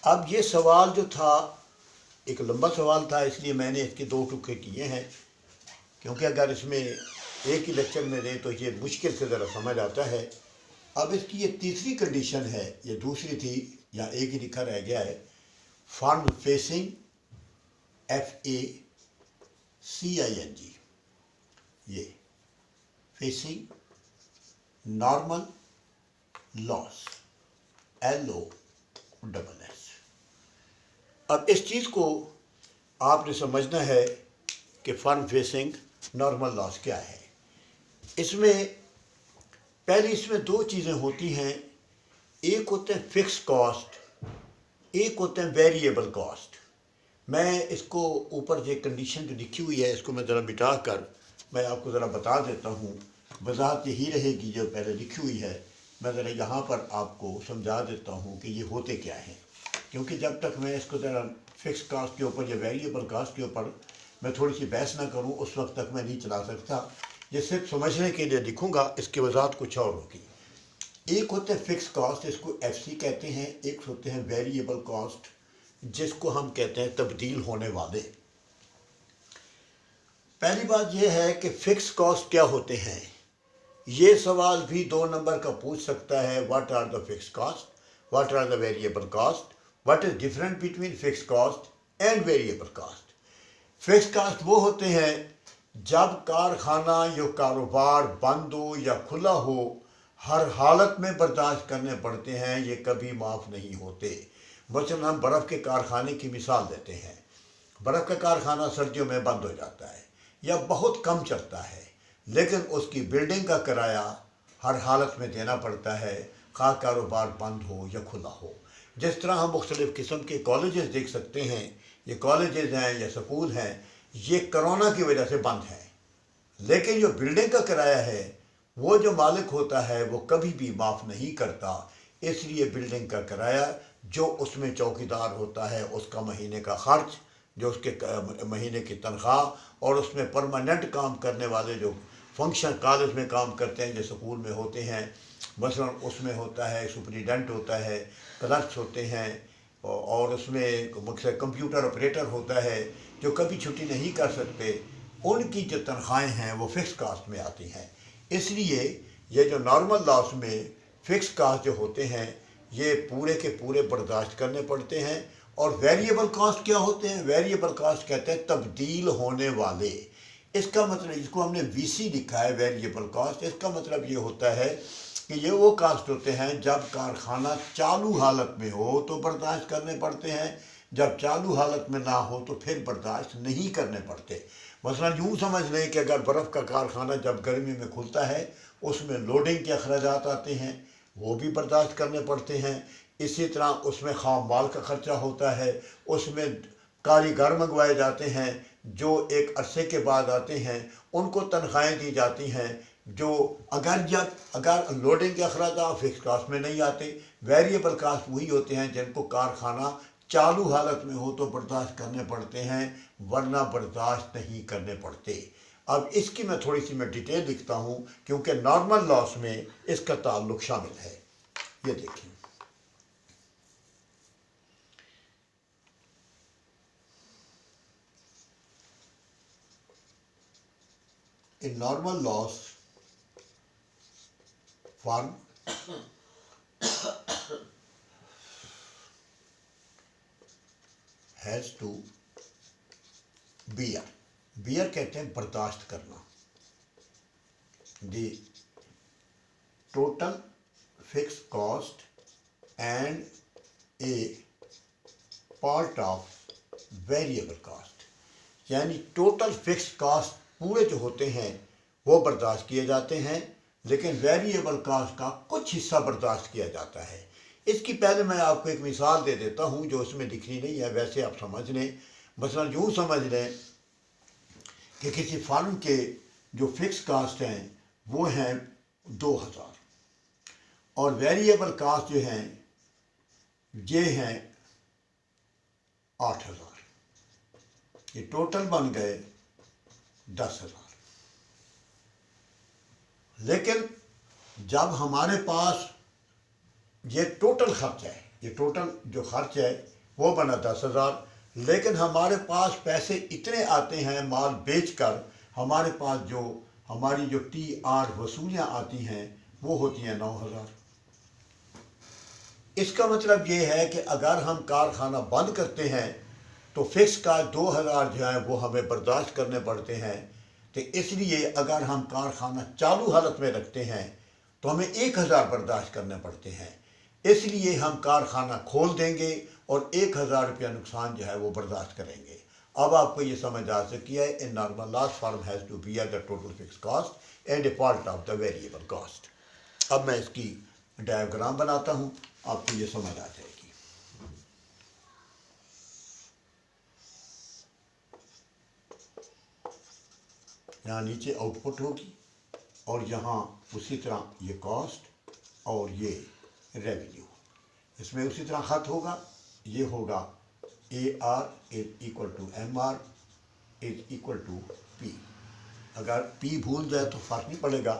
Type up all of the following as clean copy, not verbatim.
अब ये सवाल जो था एक लंबा सवाल था, इसलिए मैंने इसके दो टुकड़े किए हैं, क्योंकि अगर इसमें एक ही लेक्चर में दें तो ये मुश्किल से ज़रा समझ आता है। अब इसकी ये तीसरी कंडीशन है, ये दूसरी थी, यहाँ एक ही लिखा रह गया है, फ्रंट फेसिंग FACING, ये फेसिंग नॉर्मल लॉस LOSS। अब इस चीज़ को आपने समझना है कि फ्रंट फेसिंग नॉर्मल लॉस क्या है। इसमें पहले इसमें दो चीज़ें होती हैं, एक होते हैं फिक्स कॉस्ट, एक होते हैं वेरिएबल कॉस्ट। मैं इसको ऊपर जो कंडीशन जो लिखी हुई है इसको मैं ज़रा मिटा कर मैं आपको ज़रा बता देता हूँ। वजाहत यही रहेगी जो पहले लिखी हुई है, मैं ज़रा यहाँ पर आपको समझा देता हूँ कि ये होते क्या हैं, क्योंकि जब तक मैं इसको ज़रा फिक्स कास्ट के ऊपर या वेरिएबल कास्ट के ऊपर मैं थोड़ी सी बहस ना करूँ उस वक्त तक मैं नहीं चला सकता। ये सिर्फ समझने के लिए लिखूँगा, इसकी वजाहत कुछ और होगी। एक होते हैं फिक्स कॉस्ट, इसको FC कहते हैं, एक होते हैं वेरिएबल कॉस्ट जिसको हम कहते हैं तब्दील होने वाले। पहली बात यह है कि फिक्स कॉस्ट क्या होते हैं। ये सवाल भी 2 नंबर का पूछ सकता है, what are the fix cost, what are the variable cost, what is different between fix cost and variable cost. Fix cost वो होते हैं जब कारखाना या कारोबार बंद हो या खुला हो, हर हालत में बर्दाश्त करने पड़ते हैं, ये कभी माफ़ नहीं होते। मसलन हम बर्फ़ के कारखाने की मिसाल देते हैं। बर्फ़ का कारखाना सर्दियों में बंद हो जाता है या बहुत कम चलता है, लेकिन उसकी बिल्डिंग का किराया हर हालत में देना पड़ता है, खा कारोबार बंद हो या खुला हो। जिस तरह हम मुख्तलिफ़ किस्म के कॉलेजेस देख सकते हैं, ये कॉलेजेस हैं या स्कूल हैं, ये कोरोना की वजह से बंद हैं, लेकिन जो बिल्डिंग का किराया है वो जो मालिक होता है वो कभी भी माफ़ नहीं करता। इसलिए बिल्डिंग का किराया, जो उसमें चौकीदार होता है उसका महीने का खर्च, जो उसके महीने की तनख्वाह, और उसमें परमानेंट काम करने वाले जो फंक्शन कॉलेज में काम करते हैं, जो स्कूल में होते हैं, मसलन उसमें होता है सुपरिटेंडेंट होता है, क्लर्क्स होते हैं, और उसमें कंप्यूटर ऑपरेटर होता है जो कभी छुट्टी नहीं कर सकते, उनकी जो तनख्वाहें हैं वो फिक्स कास्ट में आती हैं। इसलिए ये जो नॉर्मल लॉस में फिक्स कास्ट जो होते हैं ये पूरे के पूरे बर्दाश्त करने पड़ते हैं। और वेरिएबल कास्ट क्या होते हैं? वेरिएबल कास्ट कहते हैं तब्दील होने वाले। इसका मतलब, इसको हमने VC लिखा है वेरिएबल कास्ट, इसका मतलब ये होता है कि ये वो कास्ट होते हैं जब कारखाना चालू हालत में हो तो बर्दाश्त करने पड़ते हैं, जब चालू हालत में ना हो तो फिर बर्दाश्त नहीं करने पड़ते। मसलन यूँ समझ लें कि अगर बर्फ़ का कारखाना जब गर्मी में खुलता है उसमें लोडिंग के अखराजात आते हैं, वो भी बर्दाश्त करने पड़ते हैं। इसी तरह उसमें खाम माल का ख़र्चा होता है, उसमें कारीगर मंगवाए जाते हैं जो एक अरसे के बाद आते हैं, उनको तनख्वाहें दी जाती हैं, जो अगर लोडिंग के अखराजात फिक्स कास्ट में नहीं आते। वेरिएबल कास्ट वही होते हैं जिनको कारखाना चालू हालत में हो तो बर्दाश्त करने पड़ते हैं, वरना बर्दाश्त नहीं करने पड़ते। अब इसकी मैं थोड़ी सी डिटेल लिखता हूँ क्योंकि नॉर्मल लॉस में इसका ताल्लुक शामिल है। ये देखिए, in normal loss firm has to bear कहते हैं बर्दाश्त करना, the total fix cost and a part of variable cost. यानी टोटल फिक्स कास्ट पूरे जो होते हैं वो बर्दाश्त किए जाते हैं, लेकिन वेरिएबल कास्ट का कुछ हिस्सा बर्दाश्त किया जाता है। इसकी पहले मैं आपको एक मिसाल दे देता हूँ जो इसमें लिखनी नहीं है, वैसे आप समझ लें। मसलन यूँ समझ लें कि किसी फर्म के जो फिक्स कास्ट हैं वो हैं 2000 और वेरिएबल कास्ट जो हैं ये हैं 8000, ये टोटल बन गए 10,000। लेकिन जब हमारे पास ये टोटल खर्च है, ये टोटल जो खर्च है वो बना 10,000, लेकिन हमारे पास पैसे इतने आते हैं माल बेचकर, हमारे पास जो हमारी जो TR वसूलियाँ आती हैं वो होती हैं 9,000। इसका मतलब ये है कि अगर हम कारखाना बंद करते हैं तो फिक्स का 2,000 जो है वो हमें बर्दाश्त करने पड़ते हैं। तो इसलिए अगर हम कारखाना चालू हालत में रखते हैं तो हमें 1,000 बर्दाश्त करने पड़ते हैं। इसलिए हम कारखाना खोल देंगे और 1,000 रुपया नुकसान जो है वो बर्दाश्त करेंगे। अब आपको ये समझ आ सकी है, in normal loss firm has to bear the total fix cost and a part of the variable cost. अब मैं इसकी डायग्राम बनाता हूँ, आपको ये समझ आ जाएगी। यहाँ नीचे आउटपुट होगी और यहाँ उसी तरह ये कॉस्ट और ये रेवेन्यू, इसमें उसी तरह खत होगा। ये होगा AR is equal to MR is equal to P। अगर P भूल जाए तो फर्क नहीं पड़ेगा।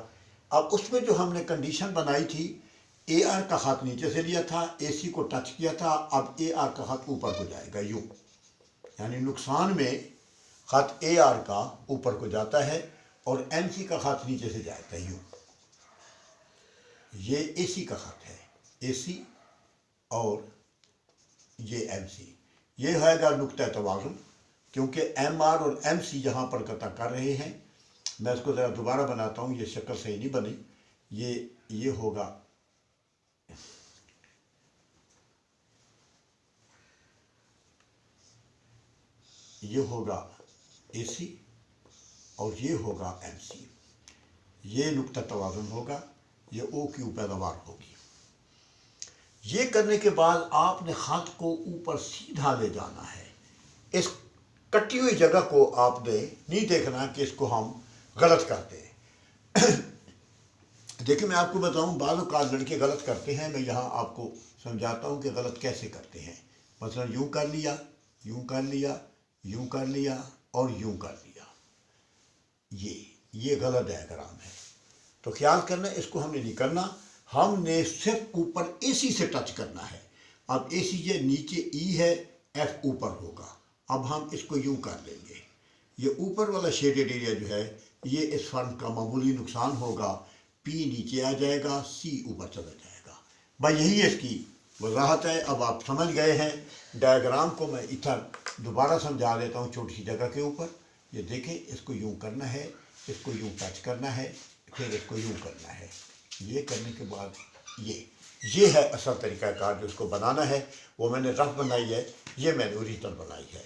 अब उसमें जो हमने कंडीशन बनाई थी, AR का खत नीचे से लिया था, AC को टच किया था, अब AR का खत ऊपर को जाएगा यूँ, यानी नुकसान में खत AR का ऊपर को जाता है और MC का खत नीचे से जाता है यूँ। ये AC का खत है, AC और ये MC। ये होगा नुक्ता तवाज़ुन, क्योंकि MR और MC यहाँ पर कता कर रहे हैं। मैं इसको ज़रा दोबारा बनाता हूँ, ये शक्ल सही नहीं बनी। ये होगा AC और ये होगा MC। ये नुक्ता तवाज़ुन होगा, ये OQ पैदावार होगी। ये करने के बाद आपने खत को ऊपर सीधा ले जाना है। इस कटी हुई जगह को आपने नहीं देखना कि इसको हम गलत करते हैं। देखिए मैं आपको बताऊं, बाज़ औक़ात लड़के गलत करते हैं। मैं यहाँ आपको समझाता हूँ कि गलत कैसे करते हैं। मसलन यूँ कर लिया, यूँ कर लिया, यूँ कर लिया और यूँ कर लिया। ये गलत डायग्राम है। तो ख्याल करना, इसको हमने नहीं करना, हमने सिर्फ ऊपर AC से टच करना है। अब AC ये नीचे E है, F ऊपर होगा। अब हम इसको यूँ कर लेंगे। ये ऊपर वाला शेडेड एरिया जो है ये इस फर्म का मामूली नुकसान होगा। P नीचे आ जाएगा, C ऊपर चला जाएगा। भाई यही इसकी वजाहत है। अब आप समझ गए हैं। डायग्राम को मैं इधर दोबारा समझा देता हूँ छोटी सी जगह के ऊपर। ये देखें, इसको यूँ करना है, इसको यूँ टच करना है, फिर इसको यूँ करना है। ये करने के बाद ये है असल तरीक़ाकार जो इसको बनाना है। वो मैंने रफ बनाई है, ये मैंने ओरिजिनल बनाई है।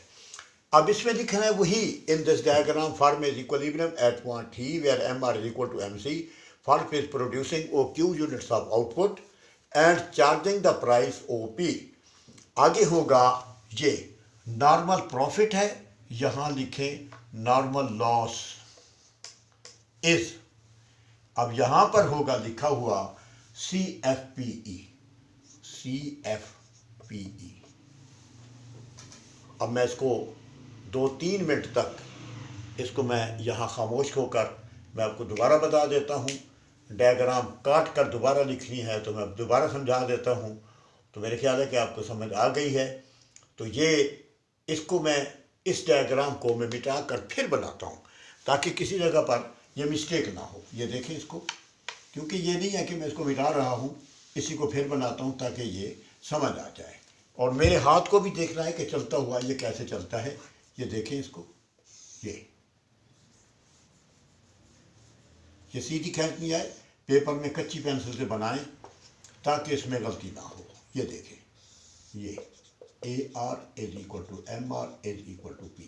अब इसमें लिखना है वही, in this diagram firm is equilibrium at point T where MR is equal to MC, firm is producing OQ units of output and charging the price OP। आगे होगा ये नॉर्मल प्रॉफिट है, यहाँ लिखें नॉर्मल लॉस इज। अब यहाँ पर होगा लिखा हुआ CFPE। अब मैं इसको 2-3 मिनट तक इसको मैं यहाँ खामोश होकर मैं आपको दोबारा बता देता हूँ। डायग्राम काट कर दोबारा लिखनी है तो मैं दोबारा समझा देता हूँ। तो मेरे ख्याल है कि आपको समझ आ गई है। तो ये इसको मैं इस डायग्राम को मैं मिटा कर फिर बनाता हूँ ताकि किसी जगह पर ये मिस्टेक ना हो। ये देखें इसको, क्योंकि ये नहीं है कि मैं इसको मिटा रहा हूँ, इसी को फिर बनाता हूँ ताकि ये समझ आ जाए। और मेरे हाथ को भी देखना है कि चलता हुआ ये कैसे चलता है। ये देखें इसको, ये सीधी खींचनी है, पेपर में कच्ची पेंसिल से बनाएं ताकि इसमें गलती ना हो। ये देखें, ये AR is equal to MR is equal to P।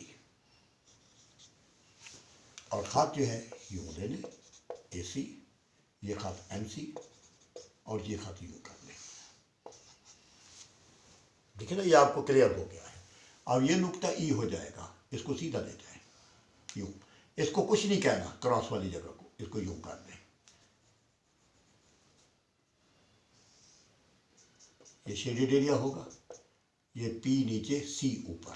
और ख़त जो है यूँ ले लें, AC, ये ख़त MC और ये ख़त यूँ कर लें। देखिए ना, ये आपको क्लियर हो गया है। अब ये नुक्ता E हो जाएगा, इसको सीधा ले जाए यूँ। इसको कुछ नहीं कहना, क्रॉस वाली जगह को इसको यूँ कर दें। ये शेडेड एरिया होगा, ये P नीचे, C ऊपर,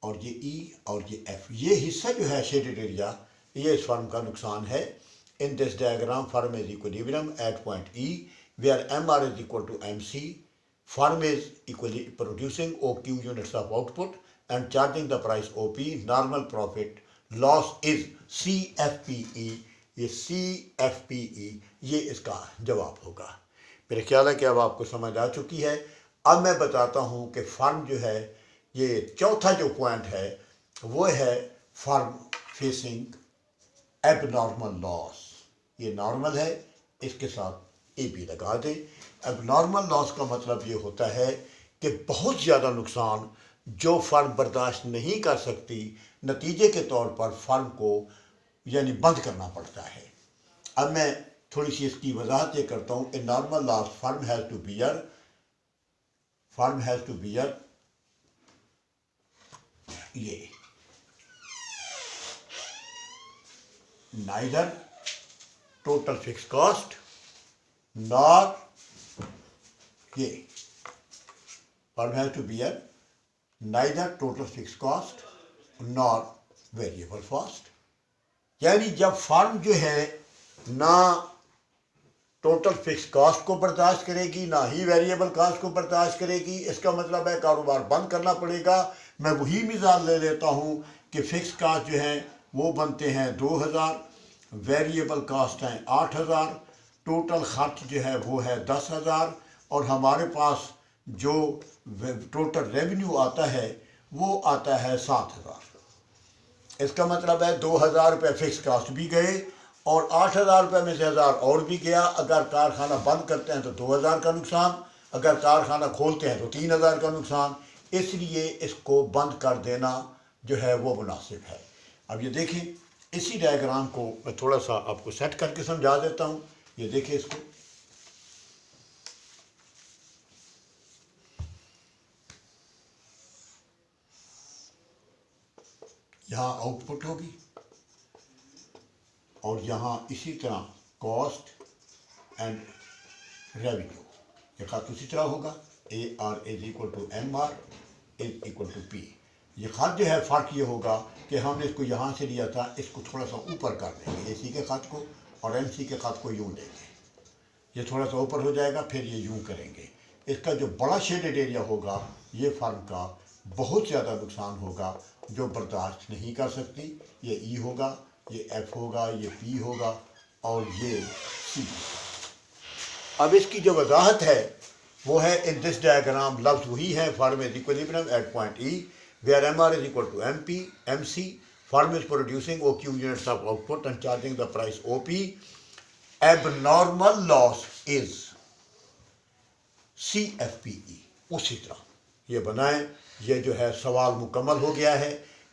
और ये E और ये F। ये हिस्सा जो है शेडेड एरिया, ये इस फर्म का नुकसान है। In this diagram firm is equilibrium at point E where MR is equal to MC, Firm is equally producing OQ units of output and charging the price OP. Normal profit loss is CFPE. ये CFPE ये इसका जवाब होगा। मेरे ख्याल है कि अब आपको समझ आ चुकी है। अब मैं बताता हूँ कि फर्म जो है, ये चौथा जो पॉइंट है वो है फर्म फेसिंग एबनॉर्मल लॉस। ये नॉर्मल है, इसके साथ ए बी लगा दें। एबनॉर्मल लॉस का मतलब ये होता है कि बहुत ज़्यादा नुकसान जो फर्म बर्दाश्त नहीं कर सकती, नतीजे के तौर पर फर्म को यानी बंद करना पड़ता है। अब मैं थोड़ी सी इसकी वजाहत ये करता हूँ। A normal loss firm has to bear ये neither total fixed cost nor ये firm has to bear neither total fixed cost nor variable cost। यानी जब फर्म जो है ना टोटल फिक्स कॉस्ट को बर्दाश्त करेगी ना ही वेरिएबल कॉस्ट को बर्दाश्त करेगी, इसका मतलब है कारोबार बंद करना पड़ेगा। मैं वही मिसाल ले लेता हूँ कि फिक्स कॉस्ट जो है वो बनते हैं 2000, वेरिएबल कॉस्ट हैं 8000, टोटल खर्च जो है वो है 10,000 और हमारे पास जो टोटल रेवेन्यू आता है वो आता है 7,000। इसका मतलब है 2,000 रुपये फिक्स कॉस्ट भी गए और 8,000 रुपये में से 1,000 और भी गया। अगर कारखाना बंद करते हैं तो 2,000 का नुकसान, अगर कारखाना खोलते हैं तो 3,000 का नुकसान। इसलिए इसको बंद कर देना जो है वो मुनासिब है। अब ये देखें, इसी डायग्राम को मैं थोड़ा सा आपको सेट करके समझा देता हूँ। ये देखें इसको, यहाँ आउटपुट होगी और यहाँ इसी तरह कॉस्ट एंड रेवेन्यू। ये खत उसी तरह होगा, AR is equal to MR is equal to P। ये खत जो है फ़र्क ये होगा कि हमने इसको यहाँ से लिया था, इसको थोड़ा सा ऊपर कर देंगे AC के खत को और MC के खत को यूँ देंगे। ये थोड़ा सा ऊपर हो जाएगा, फिर ये यूँ करेंगे। इसका जो बड़ा शेडेड एरिया होगा ये फर्म का बहुत ज़्यादा नुकसान होगा जो बर्दाश्त नहीं कर सकती। ये E होगा, ये F होगा, ये P होगा और ये C। अब इसकी जो वजाहत है वो है इन दिस डायग्राम, लफ्ज़ वही है, firm is equilibrium at point E where MR is equal to MC, firm is producing OQ units of output and charging the price OP. Abnormal loss is CFPE। उसी तरह ये बनाएं। ये जो है सवाल मुकम्मल हो गया है।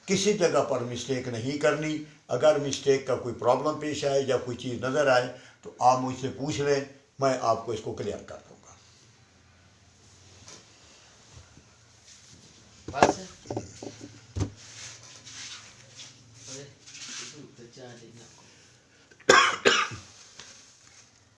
किसी जगह पर मिस्टेक नहीं करनी। अगर मिस्टेक का कोई प्रॉब्लम पेश आए या कोई चीज़ नज़र आए तो आप मुझसे पूछ लें, मैं आपको इसको क्लियर कर दूँगा।